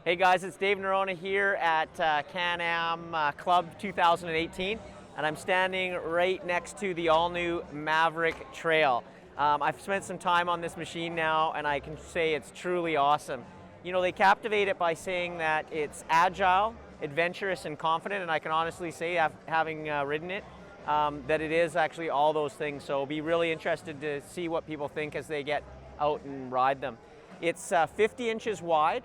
Hey guys, it's Dave Norona here at Can-Am Club 2018, and I'm standing right next to the all-new Maverick Trail. I've spent some time on this machine now, and I can say it's truly awesome. You know, they captivate it by saying that it's agile, adventurous, and confident, and I can honestly say, having ridden it, that it is actually all those things. So I'll be really interested to see what people think as they get out and ride them. It's 50 inches wide,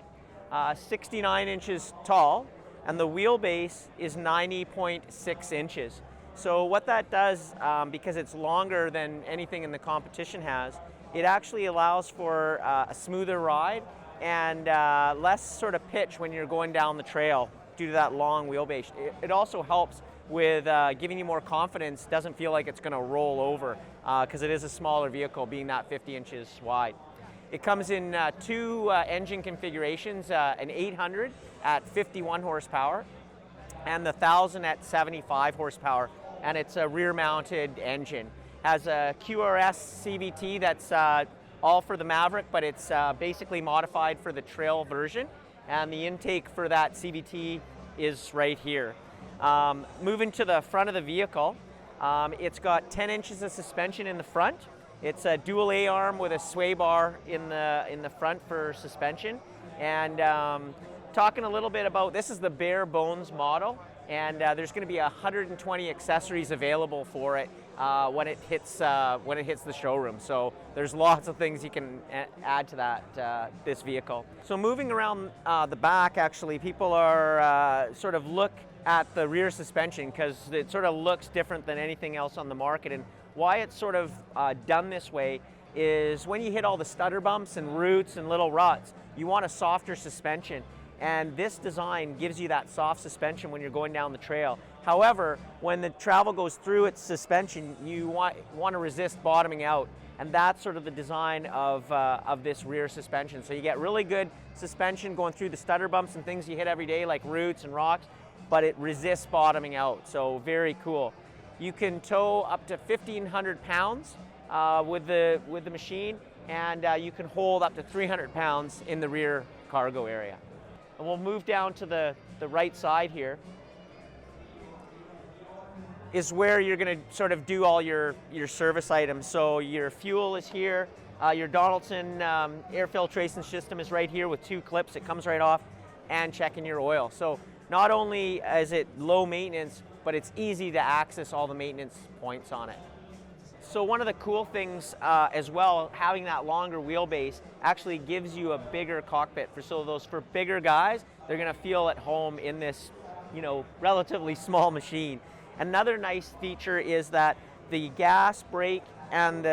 69 inches tall, and the wheelbase is 90.6 inches. So what that does, because it's longer than anything in the competition has, it actually allows for a smoother ride and less sort of pitch when you're going down the trail due to that long wheelbase. It also helps with giving you more confidence. Doesn't feel like it's going to roll over because it is a smaller vehicle, being that 50 inches wide. It comes in two engine configurations, an 800 at 51 horsepower and the 1000 at 75 horsepower, and it's a rear-mounted engine. Has a QRS CVT that's all for the Maverick, but it's basically modified for the trail version, and the intake for that CVT is right here. Moving to the front of the vehicle, it's got 10 inches of suspension in the front. It's a dual A-arm with a sway bar in the front for suspension. And talking a little bit about, this is the bare bones model, and there's going to be 120 accessories available for it when it hits the showroom. So there's lots of things you can add to that this vehicle. So moving around the back, actually, people are sort of look at the rear suspension because it sort of looks different than anything else on the market. And why it's sort of done this way is when you hit all the stutter bumps and roots and little ruts, you want a softer suspension. And this design gives you that soft suspension when you're going down the trail. However, when the travel goes through its suspension, you want to resist bottoming out. And that's sort of the design of this rear suspension. So you get really good suspension going through the stutter bumps and things you hit every day like roots and rocks, but it resists bottoming out. So very cool. You can tow up to 1,500 pounds with the machine, and you can hold up to 300 pounds in the rear cargo area. And we'll move down to the right side here, is where you're going to sort of do all your service items. So your fuel is here, your Donaldson air filtration system is right here with two clips. It comes right off, and checking your oil. So not only is it low maintenance, but it's easy to access all the maintenance points on it. So one of the cool things as well, having that longer wheelbase actually gives you a bigger cockpit. For bigger guys, they're going to feel at home in this, relatively small machine. Another nice feature is that the gas, brake, and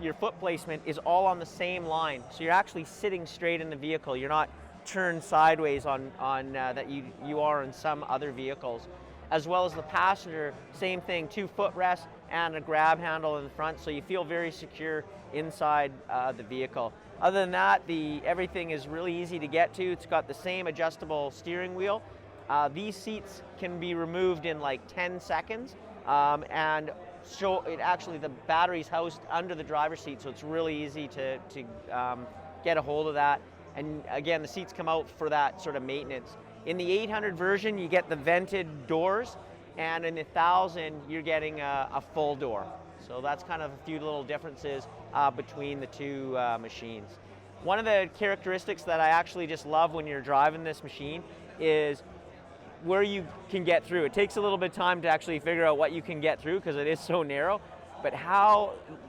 your foot placement is all on the same line. So you're actually sitting straight in the vehicle. You're not turned sideways on that you are in some other vehicles. As well as the passenger, same thing, two footrests and a grab handle in the front, so you feel very secure inside the vehicle. Other than that, everything is really easy to get to. It's got the same adjustable steering wheel. These seats can be removed in like 10 seconds, and the battery's housed under the driver's seat, so it's really easy to get a hold of that. And again, the seats come out for that sort of maintenance. In the 800 version, you get the vented doors, and in the 1000, you're getting a full door. So that's kind of a few little differences between the two machines. One of the characteristics that I actually just love when you're driving this machine is where you can get through. It takes a little bit of time to actually figure out what you can get through because it is so narrow, but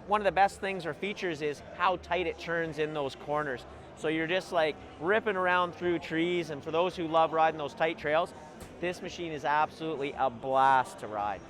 one of the best things or features is how tight it turns in those corners. So you're just like ripping around through trees, and for those who love riding those tight trails, this machine is absolutely a blast to ride.